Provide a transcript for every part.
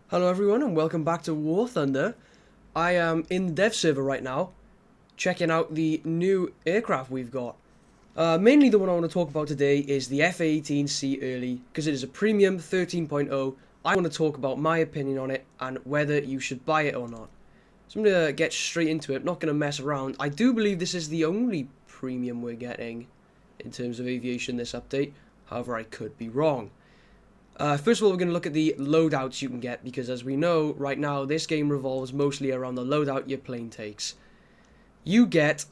Hello everyone and welcome back to War Thunder. I am in the dev server right now, checking out the new aircraft we've got. Mainly the one I want to talk about today is the F-18C Early, because it is a premium 13.0. I want to talk about my opinion on it and whether you should buy it or not. So I'm going to get straight into it, not going to mess around. I do believe this is the only premium we're getting in terms of aviation this update, however I could be wrong. First of all, we're going to look at the loadouts you can get, because as we know, right now, this game revolves mostly around the loadout your plane takes. You get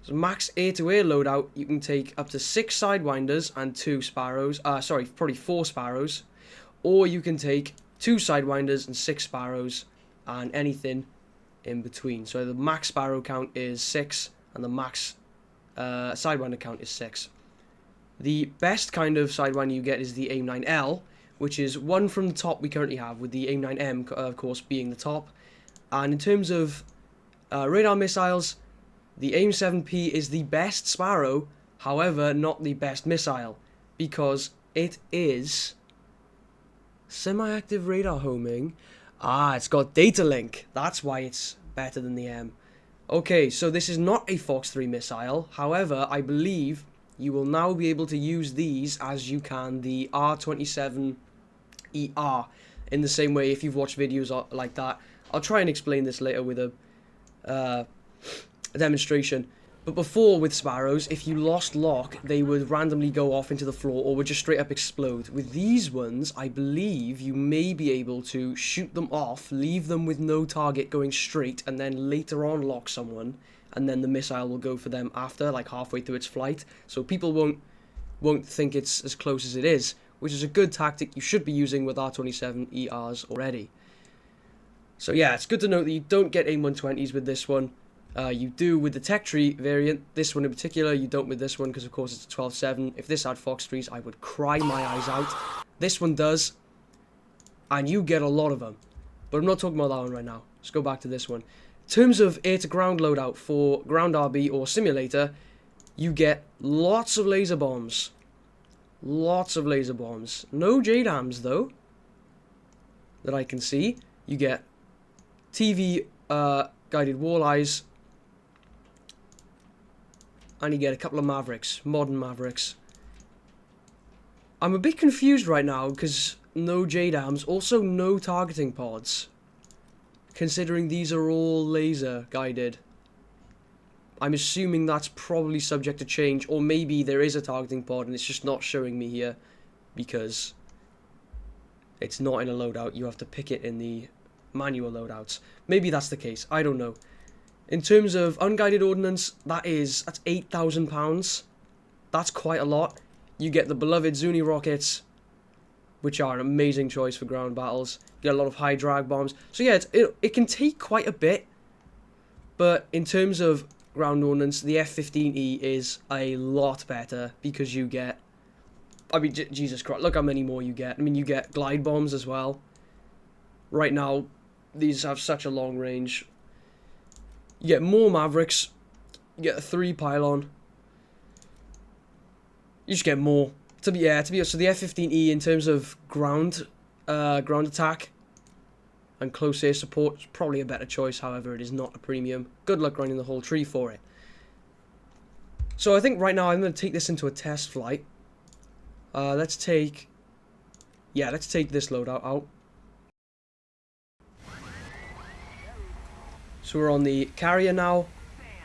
max air-to-air loadout. You can take up to 6 Sidewinders and 2 Sparrows. Probably 4 Sparrows. Or you can take 2 Sidewinders and 6 Sparrows and anything in between. So the max Sparrow count is 6 and the max Sidewinder count is 6. The best kind of Sidewinder you get is the AIM-9L, which is one from the top we currently have, with the AIM-9M, of course, being the top. And in terms of radar missiles, the AIM-7P is the best Sparrow, however, not the best missile, because it is semi-active radar homing. It's got data link. That's why it's better than the M. Okay, so this is not a Fox 3 missile, however, I believe you will now be able to use these as you can the R27ER in the same way if you've watched videos like that. I'll try and explain this later with a demonstration. But before, with Sparrows, if you lost lock, they would randomly go off into the floor or would just straight up explode. With these ones, I believe you may be able to shoot them off, leave them with no target going straight, and then later on lock someone, and then the missile will go for them after, like halfway through its flight. So people won't think it's as close as it is, which is a good tactic you should be using with R27ERs already. So yeah, it's good to note that you don't get AIM-120s with this one. You do with the Tech Tree variant. This one in particular, you don't with this one, because of course it's a 12.7. If this had Fox 3s, I would cry my eyes out. This one does, and you get a lot of them. But I'm not talking about that one right now. Let's go back to this one. In terms of air-to-ground loadout for ground RB or simulator, you get lots of laser bombs. Lots of laser bombs. No JDAMs though, that I can see. You get TV guided walleyes, and you get a couple of Mavericks, modern Mavericks. I'm a bit confused right now because no JDAMs, also no targeting pods, considering these are all laser guided. I'm assuming that's probably subject to change, or maybe there is a targeting pod and it's just not showing me here because it's not in a loadout. You have to pick it in the manual loadouts. Maybe that's the case, I don't know. In terms of unguided ordnance, that's £8,000. That's quite a lot. You get the beloved Zuni rockets, which are an amazing choice for ground battles. You get a lot of high drag bombs. So yeah, it can take quite a bit, but in terms of ground ordnance, the F-15E is a lot better because you get, I mean, Jesus Christ, look how many more you get. I mean, you get glide bombs as well. Right now, these have such a long range. You get more Mavericks. You get a 3 pylon. You just get more. So the F-15E in terms of ground attack and close air support is probably a better choice. However, it is not a premium. Good luck grinding the whole tree for it. So I think right now I'm going to take this into a test flight. Let's take this loadout out. So we're on the carrier now.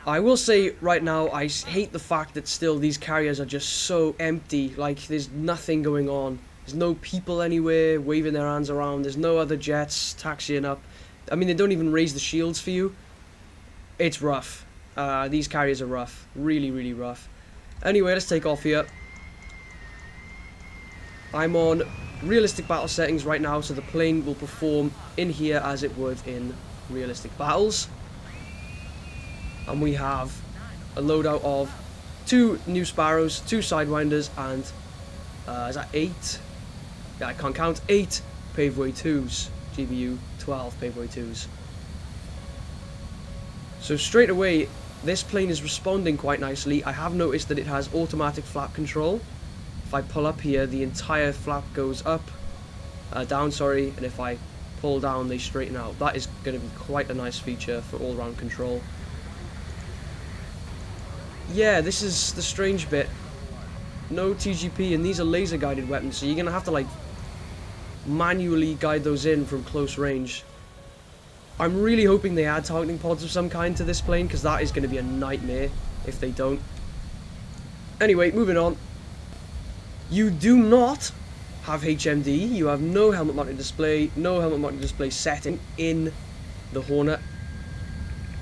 I will say right now, I hate the fact that still these carriers are just so empty. Like, there's nothing going on. There's no people anywhere waving their hands around. There's no other jets taxiing up. I mean, they don't even raise the shields for you. It's rough. These carriers are rough. Really, really rough. Anyway, let's take off here. I'm on realistic battle settings right now, so the plane will perform in here as it would in realistic battles. And we have a loadout of 2 new Sparrows, 2 Sidewinders, and is that 8? Yeah, I can't count. 8 Paveway 2s, GBU 12 Paveway 2s. So straight away, this plane is responding quite nicely. I have noticed that it has automatic flap control. If I pull up here, the entire flap goes up, down, sorry, and if I pull down, they straighten out. That is going to be quite a nice feature for all-round control. Yeah, this is the strange bit. No TGP, and these are laser-guided weapons, so you're going to have to, like, manually guide those in from close range. I'm really hoping they add targeting pods of some kind to this plane, because that is going to be a nightmare if they don't. Anyway, moving on. You do not have HMD. You have no helmet mounted display, no helmet mounted display setting in the Hornet.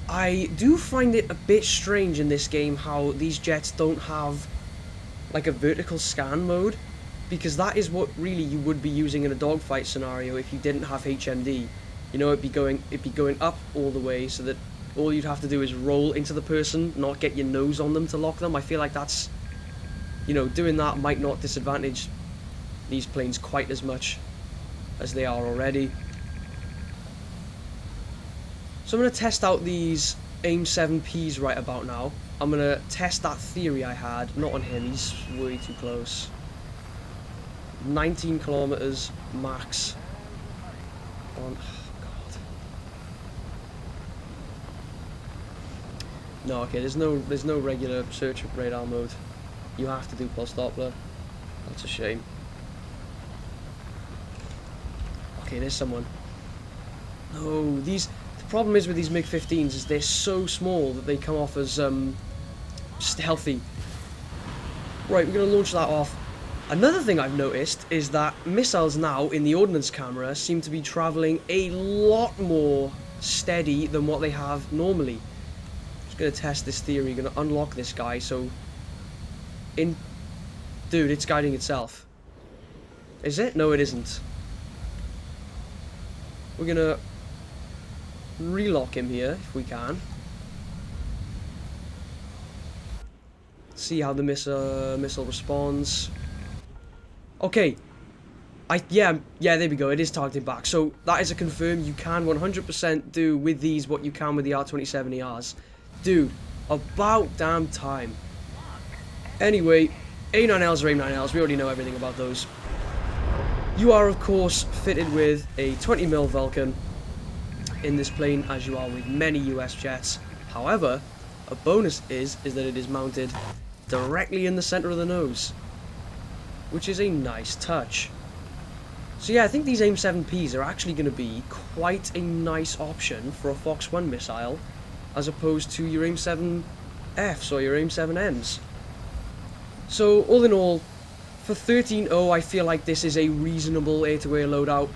I do find it a bit strange in this game how these jets don't have like a vertical scan mode, because that is what really you would be using in a dogfight scenario if you didn't have HMD. You know, it'd be going up all the way, so that all you'd have to do is roll into the person, not get your nose on them to lock them. I feel like that's, you know, doing that might not disadvantage these planes quite as much as they are already. So I'm going to test out these AIM-7Ps right about now. I'm going to test that theory I had. Not on him, he's way too close. 19 kilometers max on... Oh god. No, okay, there's no regular search radar mode. You have to do pulse Doppler. That's a shame. Okay, there's someone. No, these... The problem is with these MiG-15s is they're so small that they come off as stealthy. Right, we're going to launch that off. Another thing I've noticed is that missiles now in the ordnance camera seem to be travelling a lot more steady than what they have normally. Just going to test this theory, going to unlock this guy, so... Dude, it's guiding itself. Is it? No, it isn't. We're going to relock him here, if we can. See how the missile responds. Okay. Yeah, there we go. It is targeting back. So that is a confirm. You can 100% do with these what you can with the R-27ERs. Dude, about damn time. Anyway, A9Ls are A9Ls. We already know everything about those. You are, of course, fitted with a 20mm Vulcan in this plane, as you are with many US jets. However, a bonus is that it is mounted directly in the center of the nose, which is a nice touch. So yeah, I think these AIM-7Ps are actually going to be quite a nice option for a Fox 1 missile, as opposed to your AIM-7Fs or your AIM-7Ms. So all in all, for 13.0, I feel like this is a reasonable air-to-air loadout.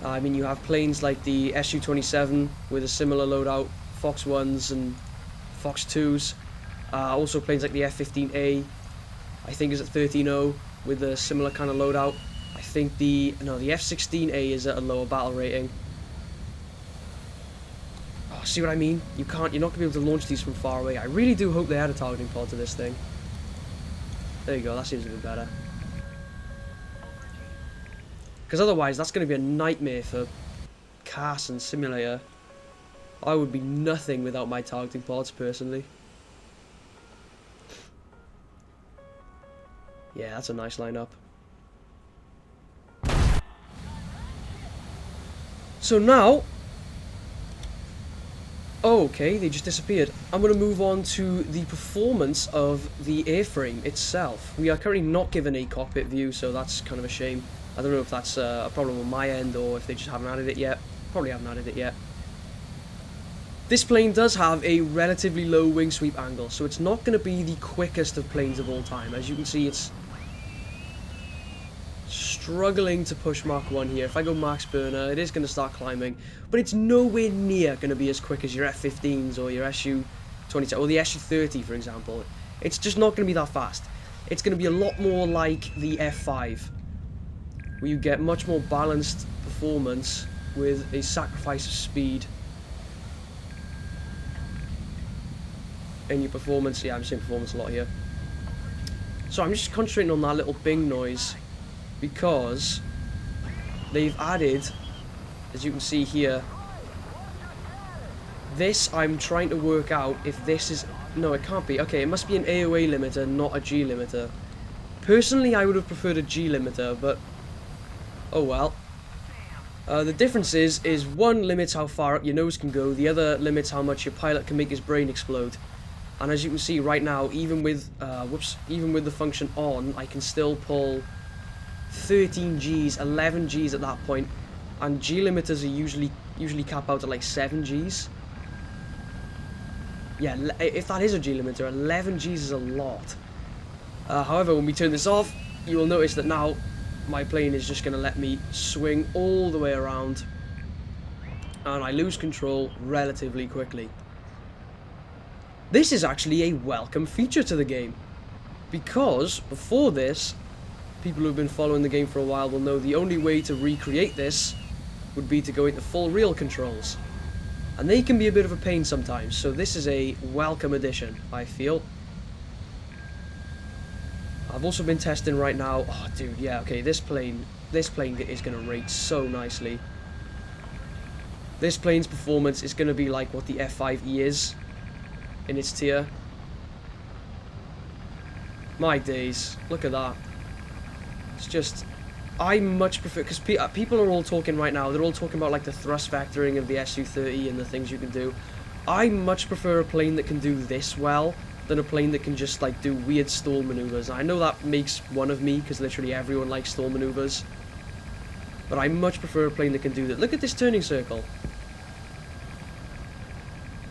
I mean, you have planes like the Su-27 with a similar loadout, Fox 1s and Fox 2s. Also planes like the F-15A, I think is at 13.0 with a similar kind of loadout. I think the F-16A is at a lower battle rating. Oh, see what I mean? You're not going to be able to launch these from far away. I really do hope they add a targeting pod to this thing. There you go, that seems a bit better. Because otherwise, that's going to be a nightmare for CAS and Simulator. I would be nothing without my targeting pods, personally. Yeah, that's a nice lineup. So now... Oh, okay, they just disappeared. I'm going to move on to the performance of the airframe itself. We are currently not given a cockpit view, so that's kind of a shame. I don't know if that's a problem on my end or if they just haven't added it yet. Probably haven't added it yet. This plane does have a relatively low wing sweep angle, so it's not going to be the quickest of planes of all time. As you can see, it's struggling to push Mach 1 here. If I go max burner, it is going to start climbing, but it's nowhere near going to be as quick as your F-15s or your Su-27 or the Su-30, for example. It's just not going to be that fast. It's going to be a lot more like the F-5, where you get much more balanced performance with a sacrifice of speed. And your performance, yeah, I'm saying performance a lot here. So I'm just concentrating on that little bing noise, because they've added, as you can see here, this I'm trying to work out if this is... No, it can't be. Okay, it must be an AOA limiter, not a G limiter. Personally, I would have preferred a G limiter, but... Oh well. The difference is one limits how far up your nose can go, the other limits how much your pilot can make his brain explode. And as you can see right now, even with even with the function on, I can still pull 13 Gs, 11 Gs at that point, and G limiters are usually cap out at like 7 Gs. Yeah, if that is a G limiter, 11 Gs is a lot. However, when we turn this off, you will notice that now my plane is just going to let me swing all the way around, and I lose control relatively quickly. This is actually a welcome feature to the game, because before this, people who have been following the game for a while will know the only way to recreate this would be to go into full real controls, and they can be a bit of a pain sometimes, so this is a welcome addition, I feel. I've also been testing right now. Oh dude, yeah, okay, this plane is going to rate so nicely. This plane's performance is going to be like what the F5E is in its tier. My days, look at that. It's just, I much prefer, because people are all talking right now, they're all talking about like the thrust vectoring of the Su-30 and the things you can do. I much prefer a plane that can do this well than a plane that can just like do weird stall maneuvers. I know that makes one of me, because literally everyone likes stall maneuvers, but I much prefer a plane that can do that. Look at this turning circle.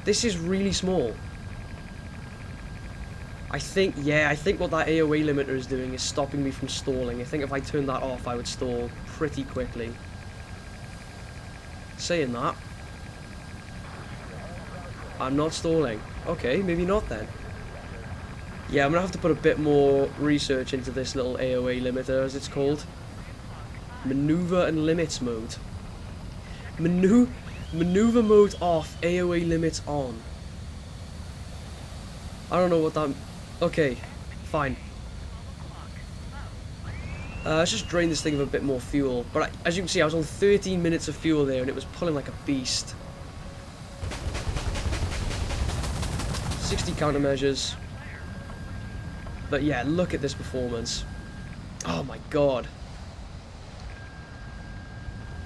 This is really small. I think what that AOA limiter is doing is stopping me from stalling. I think if I turned that off, I would stall pretty quickly. Saying that, I'm not stalling. Okay, maybe not then. Yeah, I'm going to have to put a bit more research into this little AOA limiter, as it's called. Maneuver and limits mode. Maneuver mode off, AOA limits on. I don't know what that... Okay, fine. Let's just drain this thing of a bit more fuel. But as you can see, I was on 13 minutes of fuel there, and it was pulling like a beast. 60 countermeasures. But yeah, look at this performance. Oh my god.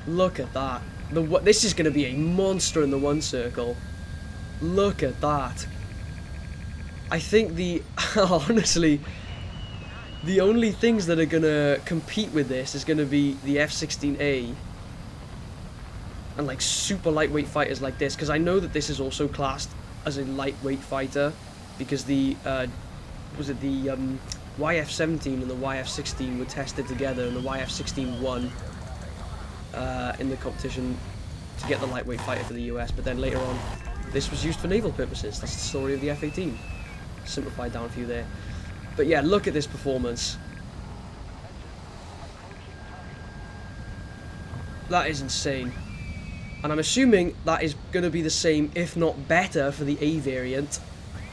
Look at that. This is going to be a monster in the one circle. Look at that. I think honestly, the only things that are going to compete with this is going to be the F-16A and like super lightweight fighters like this, because I know that this is also classed as a lightweight fighter, because the YF-17 and the YF-16 were tested together, and the YF-16 won in the competition to get the lightweight fighter for the US, but then later on this was used for naval purposes. That's the story of the F-18. Simplified down a few there. But yeah, look at this performance. That is insane. And I'm assuming that is going to be the same, if not better, for the A variant,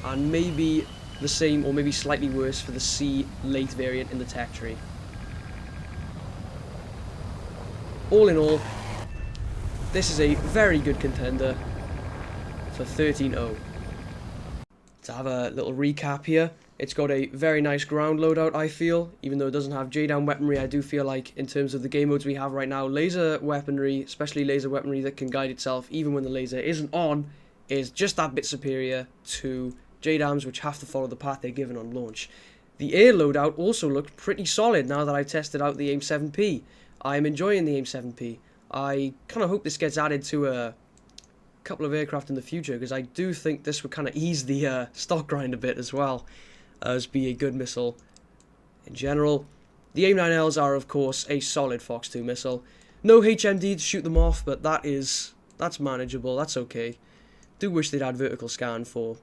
and maybe the same or maybe slightly worse for the C late variant in the tech tree. All in all, this is a very good contender for 13-0. To have a little recap here, it's got a very nice ground loadout, I feel. Even though it doesn't have JDAM weaponry, I do feel like in terms of the game modes we have right now, laser weaponry, especially laser weaponry that can guide itself even when the laser isn't on, is just that bit superior to JDAMs, which have to follow the path they're given on launch. The air loadout also looked pretty solid now that I've tested out the AIM-7P. I'm enjoying the AIM-7P. I kind of hope this gets added to a couple of aircraft in the future, because I do think this would kind of ease the stock grind a bit as well as be a good missile in general. The AIM-9Ls are of course a solid Fox 2 missile. No HMD to shoot them off, but that's manageable, that's okay. Do wish they'd add vertical scan for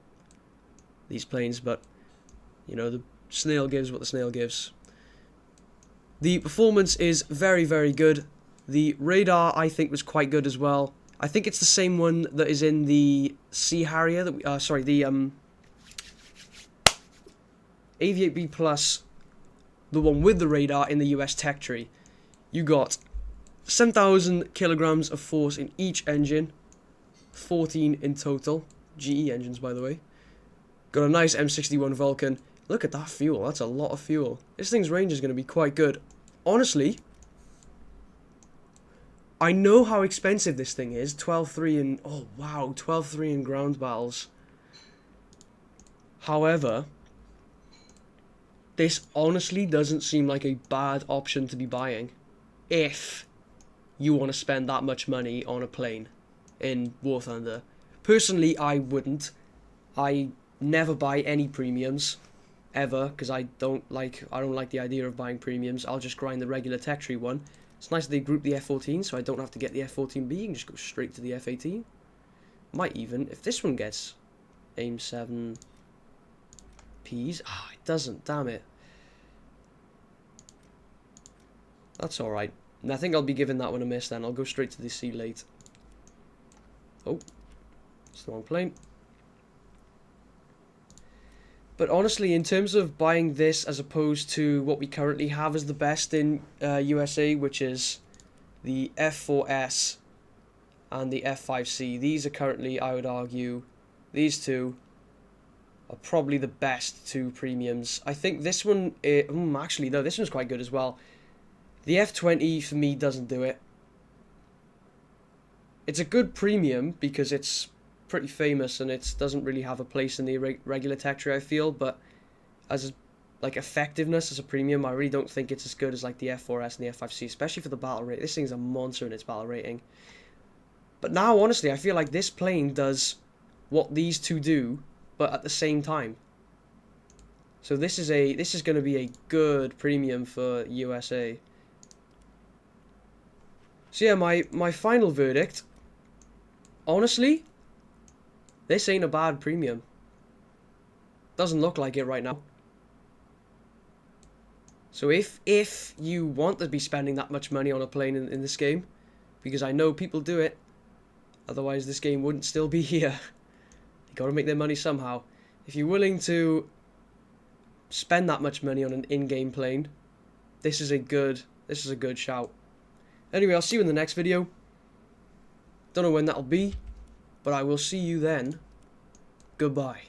these planes, but you know, the snail gives what the snail gives. The performance is very, very good. The radar I think was quite good as well. I think it's the same one that is in the Sea Harrier, the Aviate-B Plus, the one with the radar in the US tech tree. You got 7,000 kilograms of force in each engine, 14 in total, GE engines by the way. Got a nice M61 Vulcan. Look at that fuel, that's a lot of fuel. This thing's range is going to be quite good. Honestly, I know how expensive this thing is. 12.3 in... Oh, wow. 12.3 in ground battles. However, this honestly doesn't seem like a bad option to be buying. If you want to spend that much money on a plane in War Thunder. Personally, I wouldn't. I never buy any premiums. Ever. Because I don't like the idea of buying premiums. I'll just grind the regular tech tree one. It's nice that they group the F-14, so I don't have to get the F-14B. You can just go straight to the F-18. Might even, if this one gets AIM 7 Ps. Ah, it doesn't, damn it. That's alright. And I think I'll be giving that one a miss then. I'll go straight to the Sea late. Oh, it's the wrong plane. But honestly, in terms of buying this as opposed to what we currently have as the best in USA, which is the F4S and the F5C, these are currently, I would argue, these two are probably the best two premiums. I think this one, actually, no, this one's quite good as well. The F20 for me doesn't do it. It's a good premium because it's pretty famous and it doesn't really have a place in the regular tech tree, I feel, but as like effectiveness as a premium, I really don't think it's as good as like the F4S and the F5C, especially for the battle rate. This thing's a monster in its battle rating. But now, honestly, I feel like this plane does what these two do, but at the same time. So this is going to be a good premium for USA. So yeah, my final verdict, honestly, this ain't a bad premium. Doesn't look like it right now. So if you want to be spending that much money on a plane in this game, because I know people do it, otherwise this game wouldn't still be here. They gotta make their money somehow. If you're willing to spend that much money on an in-game plane, this is a good shout. Anyway, I'll see you in the next video. Don't know when that'll be, but I will see you then. Goodbye.